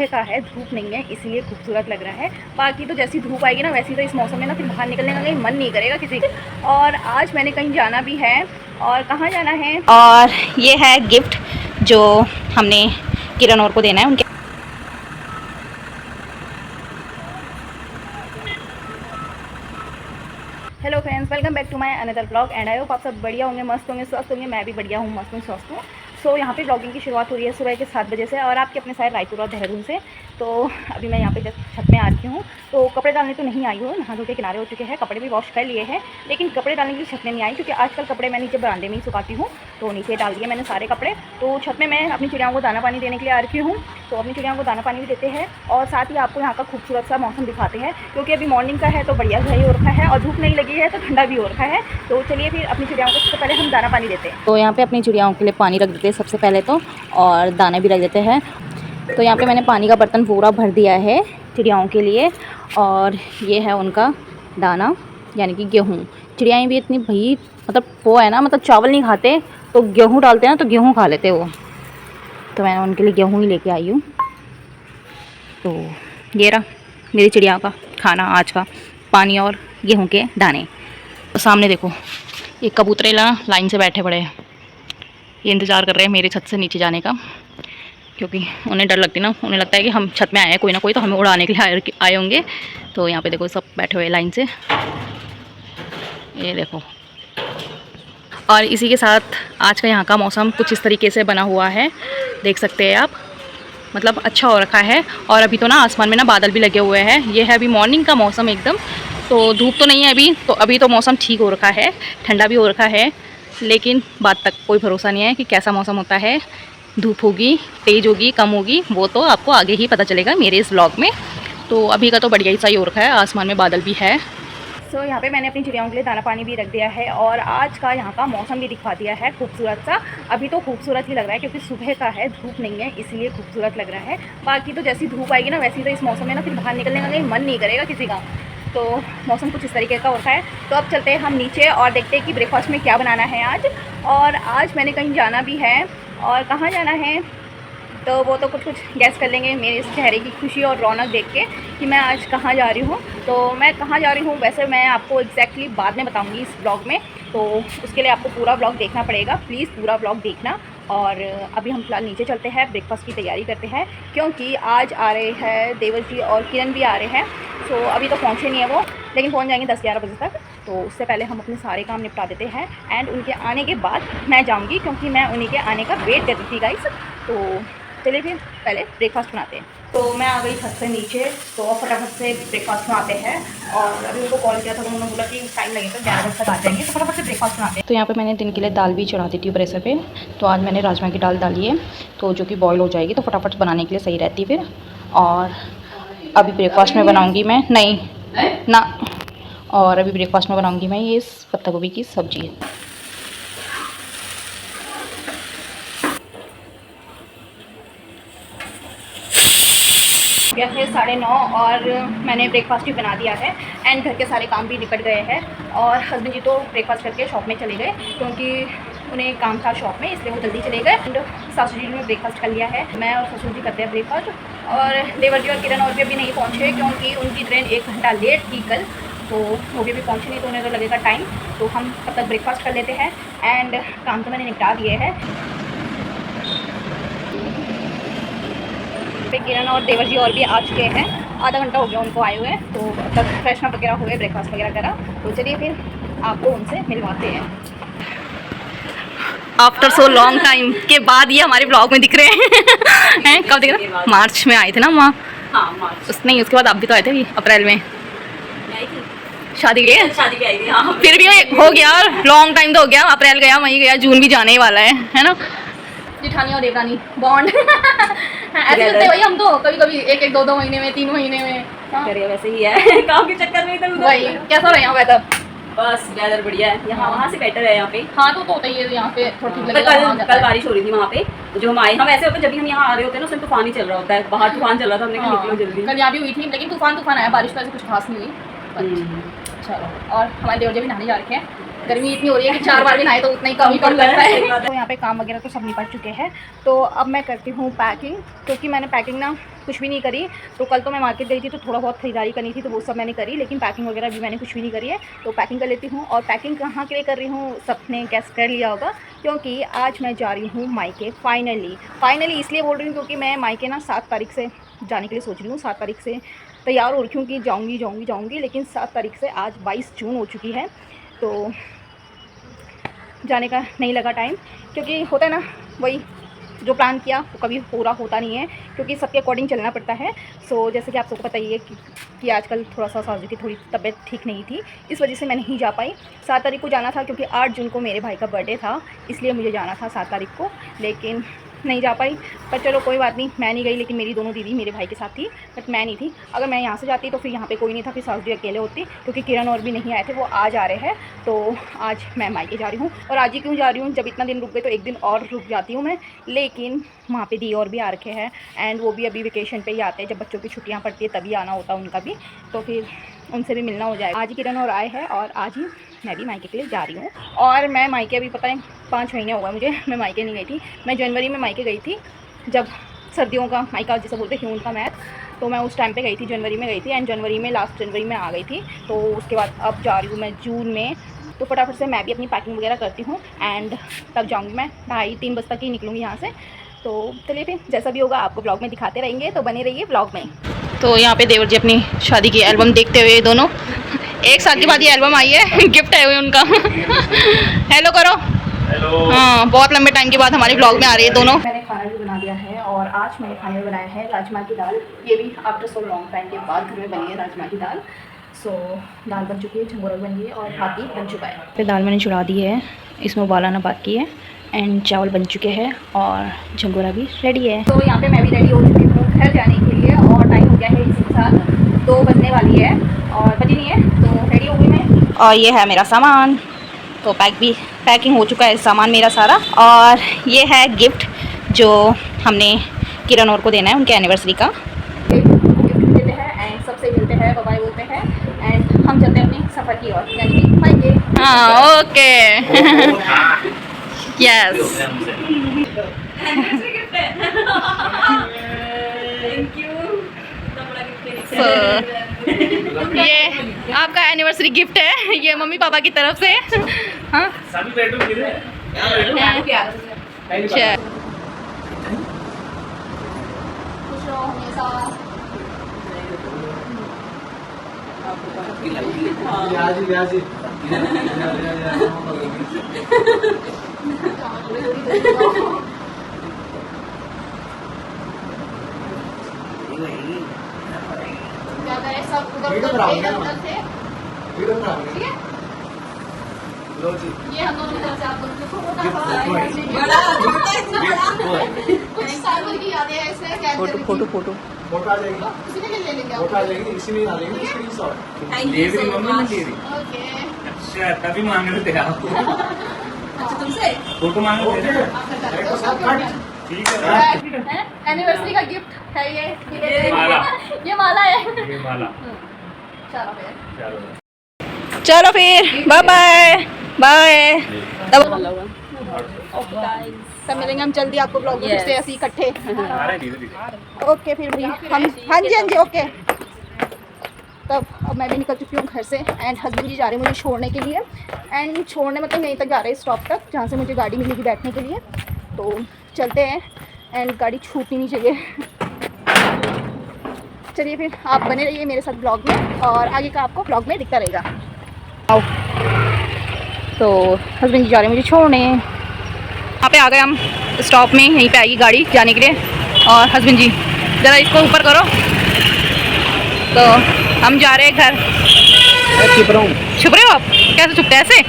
का है, धूप नहीं है इसलिए खूबसूरत लग रहा है। बाकी तो जैसी धूप आएगी ना वैसी तो इस मौसम में ना फिर बाहर निकलने का कहीं मन नहीं करेगा किसी का। और आज मैंने कहीं जाना भी है। और कहाँ जाना है? और ये है गिफ्ट जो हमने किरण और को देना है उनके। Hello friends, welcome back to my another blog and I hope आप सब बढ़िया होंगे, मस्त होंगे, स्वस्थ होंगे। मैं भी बढ़िया हूँ, मस्त हूँ, स्वस्थ हूँ। सो यहाँ पे ब्लॉगिंग की शुरुआत हो रही है सुबह के 7 बजे से और आपके अपने साइड रायपुर और देहरादून से। तो अभी मैं यहाँ पे जस्ट छत में आ रही हूँ। तो कपड़े डालने तो नहीं आई हूँ, नहा धो के किनारे हो चुके हैं, कपड़े भी वॉश कर लिए हैं, लेकिन कपड़े डालने के लिए छत में नहीं आई क्योंकि आजकल कपड़े मैं नीचे बरामदे में ही सुखाती हूँ। तो नीचे डाल दिए मैंने सारे कपड़े। तो छत में मैं अपनी चिड़ियाओं को दाना पानी देने के लिए आ रखी हूँ। तो अपनी चिड़ियाओं को दाना पानी भी देते हैं और साथ ही आपको यहाँ का खूबसूरत सा मौसम दिखाते हैं क्योंकि अभी मॉर्निंग का है तो बढ़िया सही हो रखा है और धूप नहीं लगी है तो ठंडा भी हो रखा है। तो चलिए फिर अपनी चिड़ियाओं को सबसे पहले हम दाना पानी देते हैं। तो यहाँ पे अपनी चिड़ियाओं के लिए पानी रख देते हैं सबसे पहले तो, और दाने भी रख देते हैं। तो यहाँ पे मैंने पानी का बर्तन पूरा भर दिया है चिड़ियाओं के लिए। और ये है उनका दाना यानी कि गेहूँ। चिड़ियाएँ भी इतनी भाई मतलब वो है ना, मतलब चावल नहीं खाते तो गेहूँ डालते हैं ना तो गेहूँ खा लेते वो। तो मैंने उनके लिए गेहूँ ही लेके आई हूँ। तो ये रहा मेरी चिड़िया का खाना आज का, पानी और गेहूँ के दाने। तो सामने देखो ये कबूतरे लाइन से बैठे पड़े हैं, ये इंतज़ार कर रहे हैं मेरे छत से नीचे जाने का क्योंकि उन्हें डर लगती ना, उन्हें लगता है कि हम छत में आए हैं कोई ना कोई तो हमें उड़ाने के लिए आए होंगे। तो यहाँ पे देखो सब बैठे हुए लाइन से, ये देखो। और इसी के साथ आज का यहाँ का मौसम कुछ इस तरीके से बना हुआ है, देख सकते हैं आप, मतलब अच्छा हो रखा है। और अभी तो ना आसमान में ना बादल भी लगे हुए हैं। ये है अभी मॉर्निंग का मौसम एकदम, तो धूप तो नहीं है अभी, तो अभी तो मौसम ठीक हो रखा है, ठंडा भी हो रखा है। लेकिन बाद तक कोई भरोसा नहीं है कि कैसा मौसम होता है, धूप होगी, तेज़ होगी, कम होगी, वो तो आपको आगे ही पता चलेगा मेरे इस व्लॉग में। तो अभी का तो बढ़िया ही सही हो रखा है, आसमान में बादल भी है। सो यहाँ पे मैंने अपनी चिड़ियाओं के लिए दाना पानी भी रख दिया है और आज का यहाँ का मौसम भी दिखा दिया है खूबसूरत सा। अभी तो खूबसूरत ही लग रहा है क्योंकि सुबह का है, धूप नहीं है इसलिए खूबसूरत लग रहा है। बाकी तो जैसी धूप आएगी ना वैसी तो इस मौसम में ना फिर बाहर निकलने का कहीं मन नहीं करेगा किसी का। तो मौसम कुछ इस तरीके का होता है। तो अब चलते हैं हम नीचे और देखते हैं कि ब्रेकफास्ट में क्या बनाना है आज। और आज मैंने कहीं जाना भी है और कहाँ जाना है तो वो तो कुछ गैस कर लेंगे मेरे इस चेहरे की खुशी और रौनक देख के कि मैं आज कहाँ जा रही हूँ। तो मैं कहाँ जा रही हूँ वैसे मैं आपको एग्जैक्टली बाद में बताऊँगी इस ब्लॉग में, तो उसके लिए आपको पूरा ब्लॉग देखना पड़ेगा, प्लीज़ पूरा ब्लॉग देखना। और अभी हम फिलहाल नीचे चलते हैं, ब्रेकफास्ट की तैयारी करते हैं क्योंकि आज आ रहे हैं देवर जी और किरण भी आ रहे हैं। तो अभी तो पहुँचे नहीं है वो, लेकिन पहुँच जाएंगे 10-11 बजे तक। तो उससे पहले हम अपने सारे काम निपटा देते हैं एंड उनके आने के बाद मैं जाऊँगी क्योंकि मैं उन्हीं के आने का वेट कर रही थी गाइस। तो चलिए फिर पहले ब्रेकफास्ट बनाते हैं। तो मैं आ गई छत से नीचे, तो फटाफट से ब्रेकफास्ट बनाते हैं। और अभी उनको कॉल किया था तो उन्होंने बोला कि टाइम लगेगा, 11 बजे तक आ जाएंगे, तो फटाफट से ब्रेकफास्ट बनाते हैं। तो यहाँ पे मैंने दिन के लिए दाल भी चढ़ा दी थी प्रेशर पे। तो आज मैंने राजमा की दाल डाली है, तो जो कि बॉईल हो जाएगी तो फटाफट बनाने के लिए सही रहती है फिर। और अभी ब्रेकफास्ट में बनाऊँगी मैं नहीं ना, और अभी ब्रेकफास्ट में बनाऊँगी मैं ये पत्ता गोभी की सब्ज़ी। या फिर 9:30 और मैंने ब्रेकफास्ट भी बना दिया है एंड घर के सारे काम भी निपट गए हैं। और हस्बैंड जी तो ब्रेकफास्ट करके शॉप में चले गए क्योंकि उन्हें काम था शॉप में, इसलिए वो जल्दी चले गए। एंड सासू जी ने ब्रेकफास्ट कर लिया है, मैं और ससुर जी करते हैं ब्रेकफास्ट। और देवर जी और किरण और भी अभी नहीं पहुँचे क्योंकि उनकी ट्रेन 1 घंटा लेट थी कल, तो वो भी अभी पहुँचे नहीं तो उन्हें तो लगेगा टाइम। तो हम तब तक ब्रेकफास्ट कर लेते हैं एंड काम तो मैंने निपटा दिए हैं। किरण और देवर जी और भी आ चुके हैं, आधा घंटा हो गया उनको आए हुए, तो अब तक फ्रेशनअप वगैरह हुए, ब्रेकफास्ट वगैरह करा। तो चलिए फिर आपको उनसे मिलवाते हैं। आफ्टर सो लॉन्ग टाइम के बाद ये हमारे ब्लॉग में दिख रहे हैं कब दिख रहे हैं? मार्च में आए थे ना वहाँ। हाँ, मार्च नहीं, उसके बाद आप भी तो आए थे अप्रैल में आई थी, शादी के लिए। शादी पे आई थी। हाँ, फिर भी हो गया, लॉन्ग टाइम तो हो गया, अप्रैल गया, मई गया, जून भी जाने ही वाला है ना। जिठानी और देवरानी बॉन्ड ऐसे करते हैं भाई हम तो, कभी कभी 1-1, 2-2 महीने में, 3 महीने में। करिए वैसे ही है काम के चक्कर में इधर भाई उधर। कैसा रहा यहाँ वेदर? बस वेदर बढ़िया है यहाँ, वहाँ से बेटर है यहाँ पे। हाँ तो होता ही है यहाँ पे, थोड़ा ठीक पर लगेगा। वहाँ कल जाता है। बारिश हो रही थी वहाँ पे, जो हम आए, हम ऐसे होते जब भी हम यहाँ आ रहे होते हैं ना, उसमें तूफान ही चल रहा होता है, बाहर तूफान चल रहा था, हमने कहा निकलो जल्दी। कल यहाँ भी हुई थी लेकिन तूफान आया, बारिश तो ऐसे कुछ खास नहीं हुई। चलो, और हमारे देवर जी भी नहाने जा रखे हैं। गर्मी इतनी हो रही है कि 4 बार भी नहाए तो उतना ही कम लगता है। तो यहाँ पे काम वगैरह तो सब निपट चुके हैं, तो अब मैं करती हूँ पैकिंग, क्योंकि मैंने पैकिंग ना कुछ भी नहीं करी। तो कल तो मैं मार्केट गई थी तो थोड़ा बहुत खरीदारी करनी थी, तो वो सब मैंने करी, लेकिन पैकिंग वगैरह भी मैंने कुछ भी नहीं करी है। तो पैकिंग कर लेती हूँ। और पैकिंग कहाँ के लिए कर रही हूँ सबने गैस कर लिया होगा, क्योंकि आज मैं जा रही हूँ मायके। फाइनली इसलिए बोल रही हूँ क्योंकि मैं मायके ना 7 तारीख से जाने के लिए सोच रही हूँ। 7 तारीख से तैयार हो रही हूँ कि जाऊँगी, लेकिन 7 तारीख से आज 22 जून हो चुकी है, तो जाने का नहीं लगा टाइम, क्योंकि होता है ना वही जो प्लान किया वो कभी पूरा होता नहीं है, क्योंकि सबके अकॉर्डिंग चलना पड़ता है। सो जैसे कि आप सबको पता ही है कि आजकल थोड़ा सा सासू की थोड़ी तबीयत ठीक नहीं थी, इस वजह से मैं नहीं जा पाई। 7 तारीख को जाना था, क्योंकि 8 जून को मेरे भाई का बर्थडे था, इसलिए मुझे जाना था 7 तारीख को, लेकिन नहीं जा पाई। पर चलो कोई बात नहीं, मैं नहीं गई, लेकिन मेरी दोनों दीदी मेरे भाई के साथ थी, बट मैं नहीं थी। अगर मैं यहाँ से जाती तो फिर यहाँ पे कोई नहीं था, फिर सासू जी अकेले होती, क्योंकि किरण और भी नहीं आए थे, वो आज आ रहे हैं। तो आज मैं मायके जा रही हूँ। और आज ही क्यों जा रही हूँ, जब इतना दिन रुक गए तो एक दिन और रुक जाती हूँ मैं, लेकिन वहाँ पे दी और भी आ रखे हैं, एंड वो भी अभी वेकेशन पे ही आते हैं, जब बच्चों की छुट्टियाँ पड़ती है तभी आना होता है उनका भी, तो फिर उनसे भी मिलना हो जाएगा। आज ही किरण और आए हैं, और आज ही मैं भी मायके के लिए जा रही हूँ। और मैं मायके अभी पता है 5 महीने हो गए मुझे, मैं मायके नहीं गई थी। मैं जनवरी में मायके गई थी, जब सर्दियों का मायका जिसे बोलते हैं ह्यून का मैथ, तो मैं उस टाइम पे गई थी, जनवरी में गई थी, एंड जनवरी में लास्ट जनवरी में आ गई थी। तो उसके बाद अब जा रही हूँ मैं जून में, तो फटाफट से मैं भी अपनी पैकिंग वगैरह करती हूँ, एंड तब जाऊँगी मैं 2:30-3 बजे तक ही निकलूँगी यहाँ से। तो चलिए फिर जैसा भी होगा आपको ब्लॉग में दिखाते रहेंगे, तो बने रहिए ब्लॉग में। तो यहाँ पे देवर जी अपनी शादी की एल्बम देखते हुए दोनों, एक साल के बाद ये एल्बम आई है, गिफ्ट है हुए उनका। हेलो करो। हेलो। हाँ, बहुत लंबे टाइम के बाद हमारे ब्लॉग में आ रही है दोनों। मैंने खाना भी बना दिया है, और आज मैंने खाने में बनाया है राजमा की दाल। ये भी आफ्टर सो लॉन्ग टाइम के बाद घर में बनी है राजमा की दाल। सो दाल बन चुकी है, झंगोरा बन गई है, और भात भी बन चुका है। फिर दाल मैंने चढ़ा दी है, इसमें उबाल आना बाकी है, एंड चावल बन चुके हैं, और झंगोरा भी रेडी है। तो यहाँ पे मैं भी रेडी हो चुकी हूँ घर जाने के लिए, और टाइम हो गया है इसी के साथ 2 बजने वाली है, और बजी नहीं है, तो रेडी हो गई मैं। और ये है मेरा सामान, तो पैकिंग हो चुका है सामान मेरा सारा। और ये है गिफ्ट जो हमने किरण और को देना है उनके एनिवर्सरी का। गिफ्ट देते हैं, एंड सबसे मिलते हैं, बाय बाय बोलते हैं, एंड हम चलते हैं अपने सफ़र की ओर, यानी कि मायके। हाँ, ओके। यस। ये आपका एनिवर्सरी गिफ्ट है, ये मम्मी पापा की तरफ से। हाँ, क्या करें, सब उधर थे, ठीक है। ये हम दोनों की तरफ से आप दोनों को कुछ सालों की यादें हैं इसमें। फोटो आ जाएगी, किसी ने ले लेंगे, फोटो आ जाएगी, इसी में डालेंगे स्क्रीनशॉट। ले भी मम्मी ने ले रही। ओके। अच्छा, तभी मांग रहे थे आप। अच्छा, तुमसे फोटो मांग रहे थे। ठीक है। एनिवर्सरी का गिफ्ट है ये माला। ये माला है। ये माला। चलो फिर बाय बाय बाय। तब मिलेंगे हम जल्दी आपको ब्लॉग में फिर से ऐसे इकट्ठे। ओके फिर भी हम हाँ जी ओके। तब अब मैं भी निकल चुकी हूँ घर से, एंड हस्बैंड जी जा रहे हैं मुझे छोड़ने के लिए, एंड छोड़ने मतलब यहीं तक जा रहे हैं, स्टॉप तक, जहाँ से मुझे गाड़ी मिलेगी बैठने के लिए। तो चलते हैं, एंड गाड़ी छूटनी नहीं चाहिए। चलिए फिर आप बने रहिए मेरे साथ ब्लॉग में, और आगे का आपको ब्लॉग में दिखता रहेगा। आओ। तो हस्बैंड जी जा रहे हैं मुझे छोड़ने, यहाँ पे आ गए हम स्टॉप में, यहीं पे आएगी गाड़ी जाने के लिए। और हस्बैंड जी ज़रा इसको ऊपर करो, तो हम जा रहे हैं घर। छुप रहे हो आप? कैसे छुपते हैं ऐसे?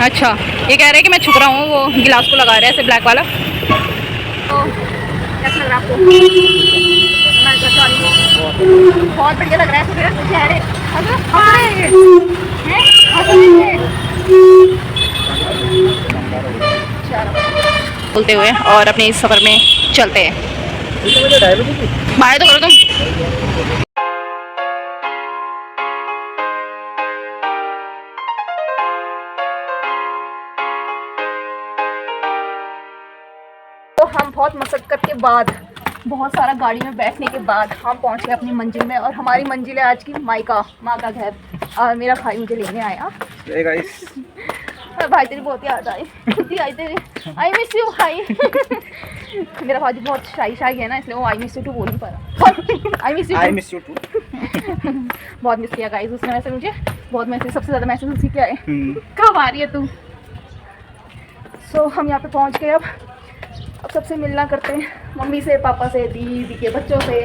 अच्छा, ये कह रहे हैं कि मैं छुप रहा हूँ, वो गिलास को लगा रहे हैं ऐसे ब्लैक वाला। तो कैसा लग रहा है आपको? बहुत बढ़िया लग रहा है। तो चेहरे बोलते हुए और अपने इस सफ़र में चलते हैं। बाय तो करो तुम। के बाद, बहुत सारा गाड़ी में बैठने के बाद हम पहुंच गए अपनी मंजिल में। और हमारी मंजिल है आज की मायका, माँ का घर। और मेरा भाई मुझे लेने आया। Hey guys. भाई तेरी बहुत याद आई, कितनी आई तेरी, आई मिस यू भाई। मेरा भाई बहुत शाई है ना, इसलिए वो आई मिस यू टू बोल नहीं पा रहा। I miss you, I miss you too. बहुत मिस किया गाइस उसने वैसे मुझे, बहुत मैसेज, सबसे ज़्यादा मैसेज उसी के आए, कब आ रही है तू। सो हम यहाँ पे पहुँच गए। अब सबसे मिलना करते हैं, मम्मी से, पापा से, दीदी के बच्चों से।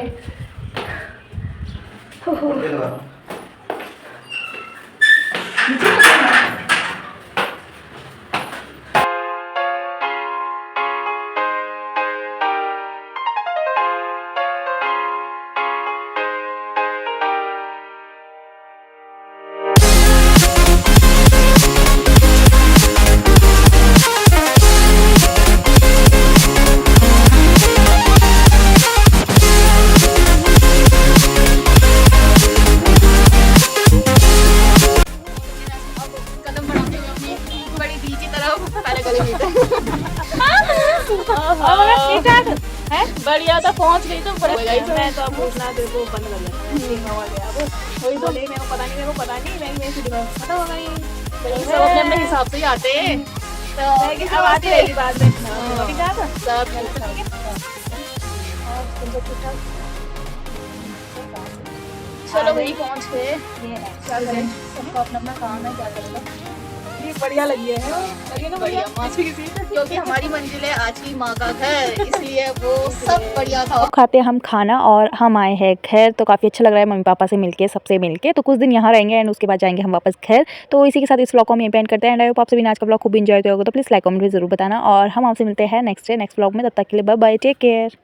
कदम बढ़ाते हुए अपनी बड़ी दी की तरफ पहले गले मिलते हैं। बढ़िया था, पहुंच गई तो मैं तो पूछना तेरे को बंद कर दिया वही तो, मेरे को पता नहीं मैं पता होगा नहीं, सब अपने अपने हिसाब से ही आते हैं। तो अब आती रहेगी बाद में। ठीक है सब चलो वही पहुंच गए। क्या करें, सबको अपना अपना काम है, क्या करेगा। बढ़िया लगी है बढ़िया मस्त, क्योंकि हमारी मंजिल है आज की माँ का घर, इसलिए वो सब बढ़िया था। खाते हम खाना और हम आए हैं घर। तो काफ़ी अच्छा लग रहा है मम्मी पापा से मिलके, सबसे मिलके। तो कुछ दिन यहाँ रहेंगे एंड उसके बाद जाएंगे हम वापस घर। तो इसी के साथ इस व्लॉग को हम यहीं पे एंड करते हैं। एंड आई होप आपसे भी आज का व्लॉग खूब एंजॉय किया होगा। तो प्लीज़ लाइक कमेंट भी जरूर बताना और हम आपसे मिलते हैं नेक्स्ट व्लॉग में। तब तक के लिए बाय बाय, टेक केयर।